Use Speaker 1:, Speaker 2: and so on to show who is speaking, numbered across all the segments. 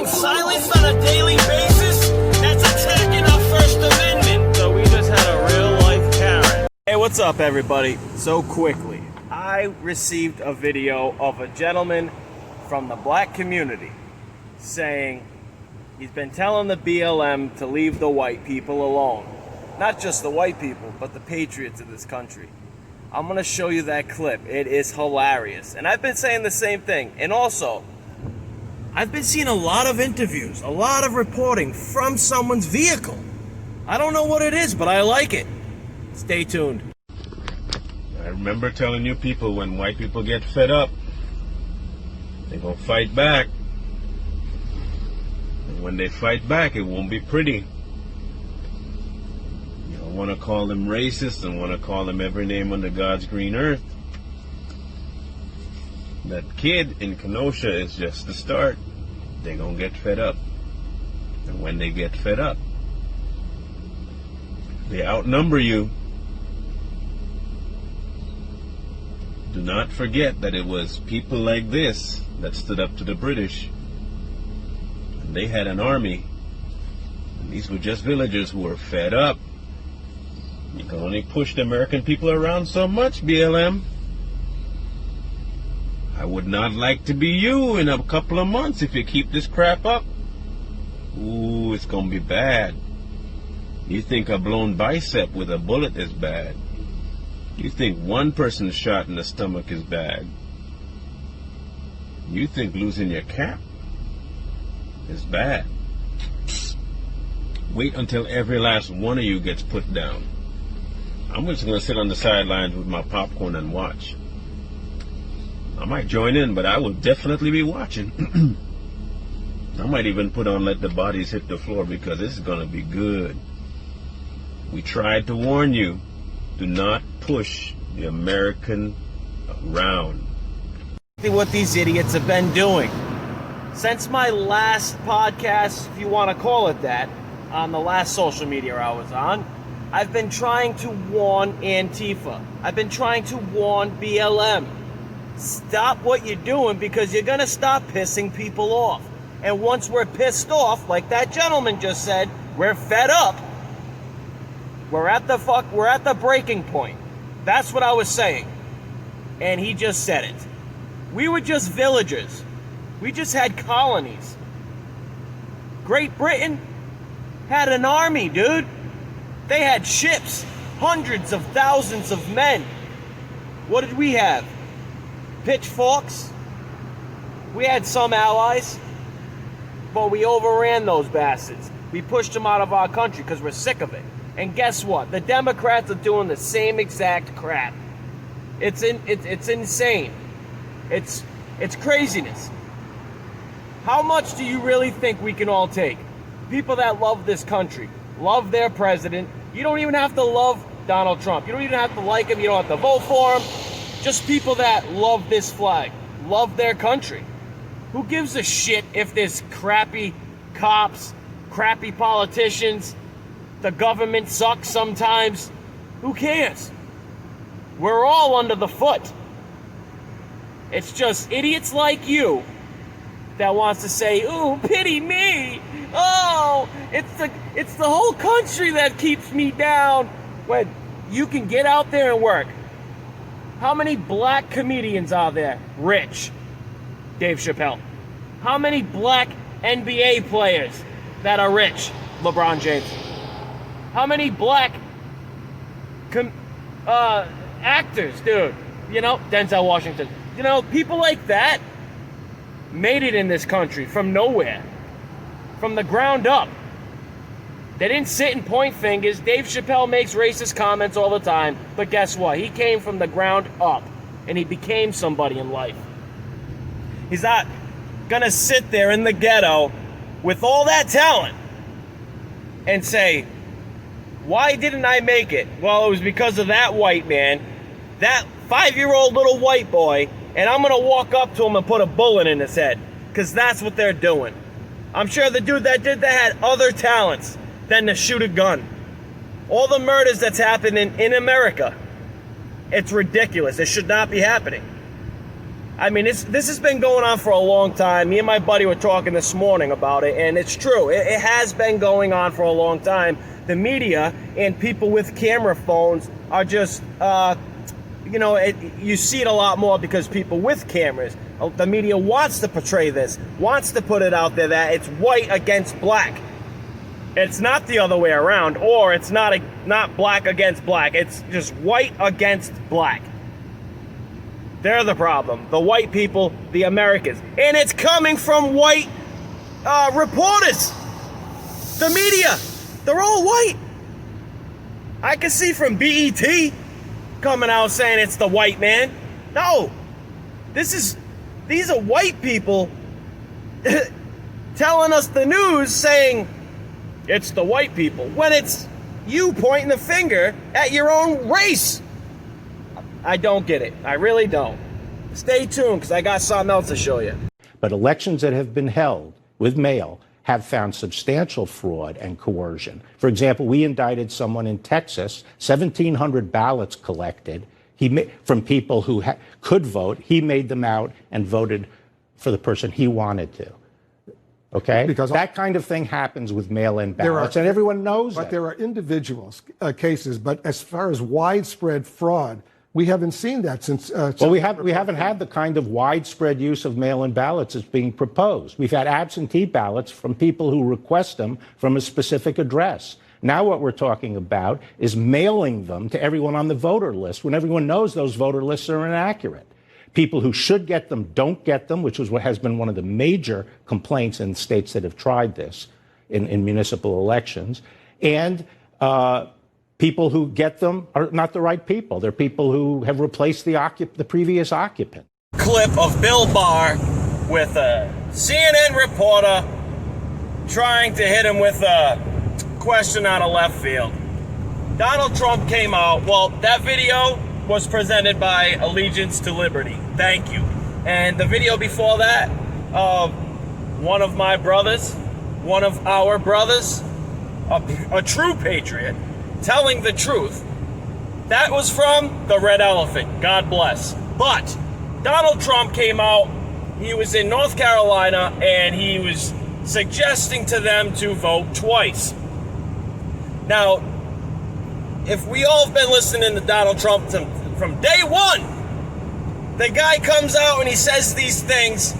Speaker 1: being silenced on a daily basis, that's attacking our First Amendment. So we just had a real life Karen. Hey, what's up, everybody? So quickly, I received a video of a gentleman from the black community saying he's been telling the BLM to leave the white people alone. Not just the white people, but the patriots of this country. I'm going to show you that clip. It is hilarious. And I've been saying the same thing. And also, I've been seeing a lot of interviews, a lot of reporting from someone's vehicle. I don't know what it is, but I like it. Stay tuned.
Speaker 2: I remember telling you people, when white people get fed up, they're going to fight back. And when they fight back, it won't be pretty. You don't want to call them racist and want to call them every name under God's green earth. That kid in Kenosha is just the start. They're going to get fed up. And when they get fed up, they outnumber you. Do not forget that it was people like this that stood up to the British. And they had an army. And these were just villagers who were fed up. You can only push the American people around so much, BLM. I would not like to be you in a couple of months if you keep this crap up. Ooh, it's gonna be bad. You think a blown bicep with a bullet is bad. You think one person shot in the stomach is bad. You think losing your cap is bad. Wait until every last one of you gets put down. I'm just gonna sit on the sidelines with my popcorn and watch. I might join in, but I will definitely be watching. I might even put on Let the Bodies Hit the Floor, because this is going to be good. We tried to warn you. Do not push the American around.
Speaker 1: What these idiots have been doing. Since my last podcast, if you want to call it that, on the last social media I was on, I've been trying to warn Antifa. I've been trying to warn BLM. Stop what you're doing, because you're going to stop pissing people off. And once we're pissed off, like that gentleman just said, we're fed up. We're at the breaking point. That's what I was saying. And he just said it. We were just villagers. We just had colonies. Great Britain had an army, dude. They had ships, hundreds of thousands of men. What did we have? Pitchforks. We had some allies, but we overran those bastards. We pushed them out of our country because we're sick of it. And guess what? The Democrats are doing the same exact crap. It's insane. It's craziness. How much do you really think we can all take? People that love this country, love their president. You don't even have to love Donald Trump. You don't even have to like him. You don't have to vote for him. Just people that love this flag, love their country. Who gives a shit if there's crappy cops, crappy politicians, the government sucks sometimes? Who cares? We're all under the foot. It's just idiots like you that wants to say, ooh, pity me. Oh, it's the whole country that keeps me down, when you can get out there and work. How many black comedians are there? Rich. Dave Chappelle. How many black NBA players that are rich? LeBron James. How many black actors, dude? You know, Denzel Washington. You know, people like that made it in this country from nowhere, from the ground up. They didn't sit and point fingers. Dave Chappelle makes racist comments all the time, but guess what? He came from the ground up, and he became somebody in life. He's not gonna sit there in the ghetto with all that talent and say, why didn't I make it? Well, it was because of that white man, that 5-year-old little white boy, and I'm gonna walk up to him and put a bullet in his head, because that's what they're doing. I'm sure the dude that did that had other talents than to shoot a gun. All the murders that's happening in America, it's ridiculous. It should not be happening. I mean, this has been going on for a long time. Me and my buddy were talking this morning about it, and it's true. It has been going on for a long time. The media and people with camera phones are just, you see it a lot more because people with cameras, the media wants to portray this, wants to put it out there that it's white against black. It's not the other way around, or it's not black against black. It's just white against black. They're the problem. The white people, the Americans. And it's coming from white reporters. The media, they're all white. I can see from BET coming out saying it's the white man. No, these are white people telling us the news saying it's the white people when it's you pointing the finger at your own race. I don't get it. I really don't. Stay tuned because I got something else to show you.
Speaker 3: But elections that have been held with mail have found substantial fraud and coercion. For example, we indicted someone in Texas, 1,700 ballots collected from people who could vote. He made them out and voted for the person he wanted to. Okay? Because that kind of thing happens with mail-in ballots, and everyone knows
Speaker 4: but
Speaker 3: it.
Speaker 4: There are individual cases, but as far as widespread fraud, we haven't seen that since.
Speaker 3: Well, we haven't had the kind of widespread use of mail-in ballots that's being proposed. We've had absentee ballots from people who request them from a specific address. Now what we're talking about is mailing them to everyone on the voter list when everyone knows those voter lists are inaccurate. People who should get them don't get them, which is what has been one of the major complaints in states that have tried this in municipal elections. And people who get them are not the right people. They're people who have replaced the previous occupant.
Speaker 1: Clip of Bill Barr with a CNN reporter trying to hit him with a question out of left field. Donald Trump came out. Well, that video was presented by Allegiance to Liberty. Thank you. And the video before that, one of my brothers, one of our brothers, a true patriot, telling the truth, that was from the Red Elephant. God bless. But Donald Trump came out. He was in North Carolina and he was suggesting to them to vote twice. Now, if we all have been listening to Donald Trump from day one, the guy comes out and he says these things,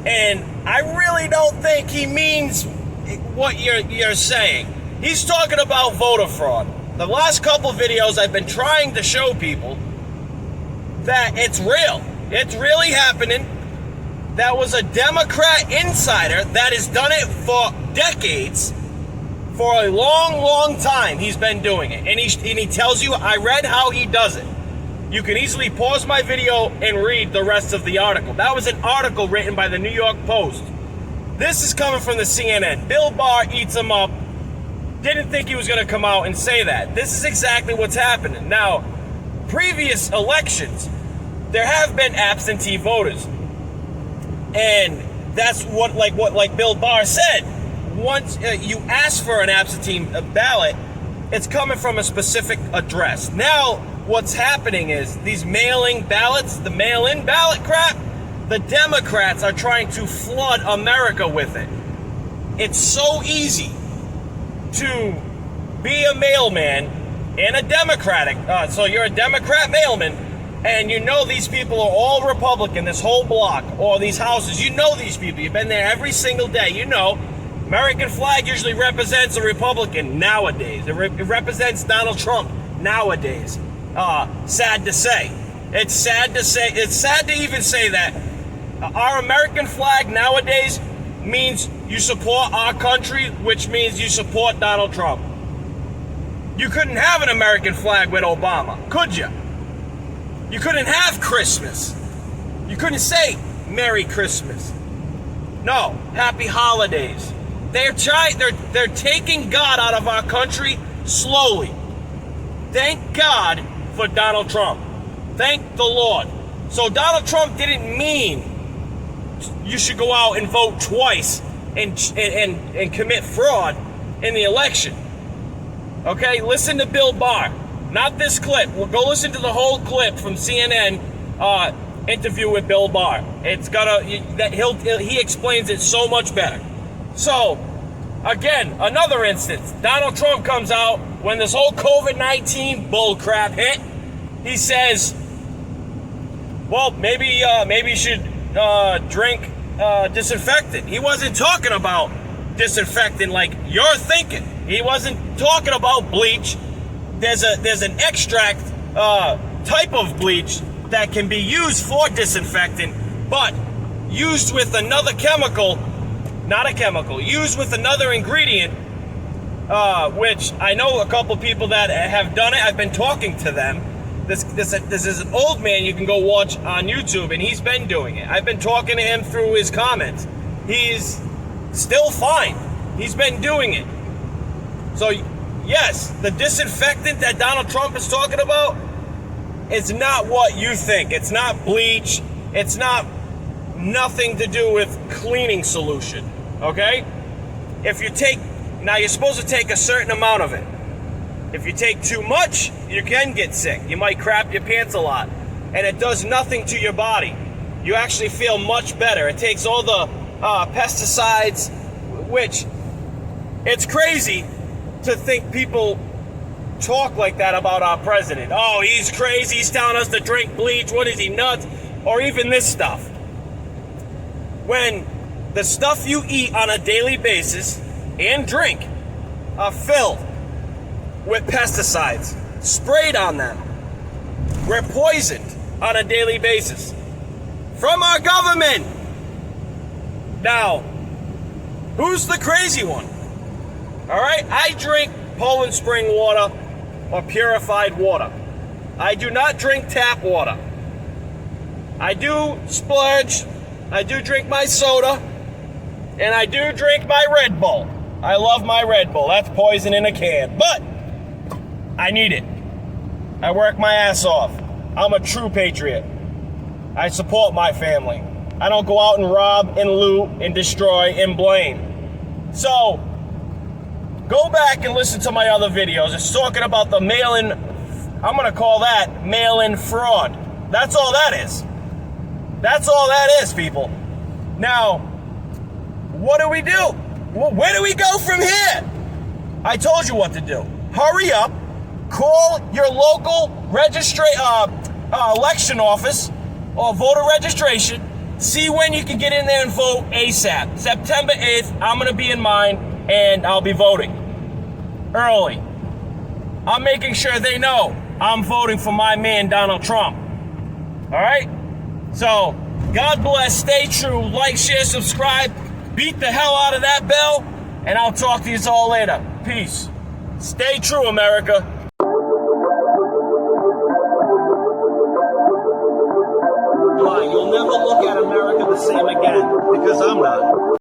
Speaker 1: and I really don't think he means what you're saying. He's talking about voter fraud. The last couple videos I've been trying to show people that it's real. It's really happening. That was a Democrat insider that has done it for decades. For a long, long time, he's been doing it. And he tells you, I read how he does it. You can easily pause my video and read the rest of the article. That was an article written by the New York Post. This is coming from the CNN. Bill Barr eats him up. Didn't think he was going to come out and say that. This is exactly what's happening. Now, previous elections, there have been absentee voters. And that's what Bill Barr said. Once you ask for an absentee ballot, it's coming from a specific address. Now, what's happening is these mailing ballots, the mail-in ballot crap, the Democrats are trying to flood America with it. It's so easy to be a mailman in a Democratic, so you're a Democrat mailman, and you know these people are all Republican, this whole block, or these houses, you know these people, you've been there every single day, you know. American flag usually represents a Republican nowadays. It represents Donald Trump nowadays. Sad to say. It's sad to even say that. Our American flag nowadays means you support our country, which means you support Donald Trump. You couldn't have an American flag with Obama, could you? You couldn't have Christmas. You couldn't say Merry Christmas. No, Happy Holidays. They're taking God out of our country slowly. Thank God for Donald Trump. Thank the Lord. So Donald Trump didn't mean you should go out and vote twice and commit fraud in the election. Okay, listen to Bill Barr. Not this clip. We'll go listen to the whole clip from CNN interview with Bill Barr. It's he explains it so much better. So, again, another instance. Donald Trump comes out when this whole COVID-19 bullcrap hit. He says, well, maybe you should drink disinfectant. He wasn't talking about disinfectant like you're thinking. He wasn't talking about bleach. There's an extract type of bleach that can be used for disinfectant, but used with another chemical, used with another ingredient, which I know a couple people that have done it. I've been talking to them. This is an old man you can go watch on YouTube, and he's been doing it. I've been talking to him through his comments. He's still fine. He's been doing it. So, yes, the disinfectant that Donald Trump is talking about is not what you think. It's not bleach. It's not nothing to do with cleaning solution, okay? Now you're supposed to take a certain amount of it. If you take too much, you can get sick. You might crap your pants a lot, and it does nothing to your body. You actually feel much better. It takes all the pesticides, which it's crazy to think people talk like that about our president. Oh, he's crazy. He's telling us to drink bleach. What is he, nuts? Or even this stuff. When the stuff you eat on a daily basis and drink are filled with pesticides sprayed on them. We're poisoned on a daily basis from our government. Now, who's the crazy one? All right, I drink Poland Spring water or purified water. I do not drink tap water. I do splurge. I do drink my soda, and I do drink my Red Bull. I love my Red Bull. That's poison in a can, but I need it. I work my ass off. I'm a true patriot. I support my family. I don't go out and rob and loot and destroy and blame. So, go back and listen to my other videos. It's talking about the mail-in, I'm going to call that mail-in fraud. That's all that is. That's all that is, people. Now, what do we do? Where do we go from here? I told you what to do. Hurry up. Call your local election office or voter registration. See when you can get in there and vote ASAP. September 8th, I'm going to be in mine, and I'll be voting early. I'm making sure they know I'm voting for my man, Donald Trump. All right? So, God bless. Stay true. Like, share, subscribe. Beat the hell out of that bell, and I'll talk to you all later. Peace. Stay true, America. You'll never look at America the same again, because I'm not.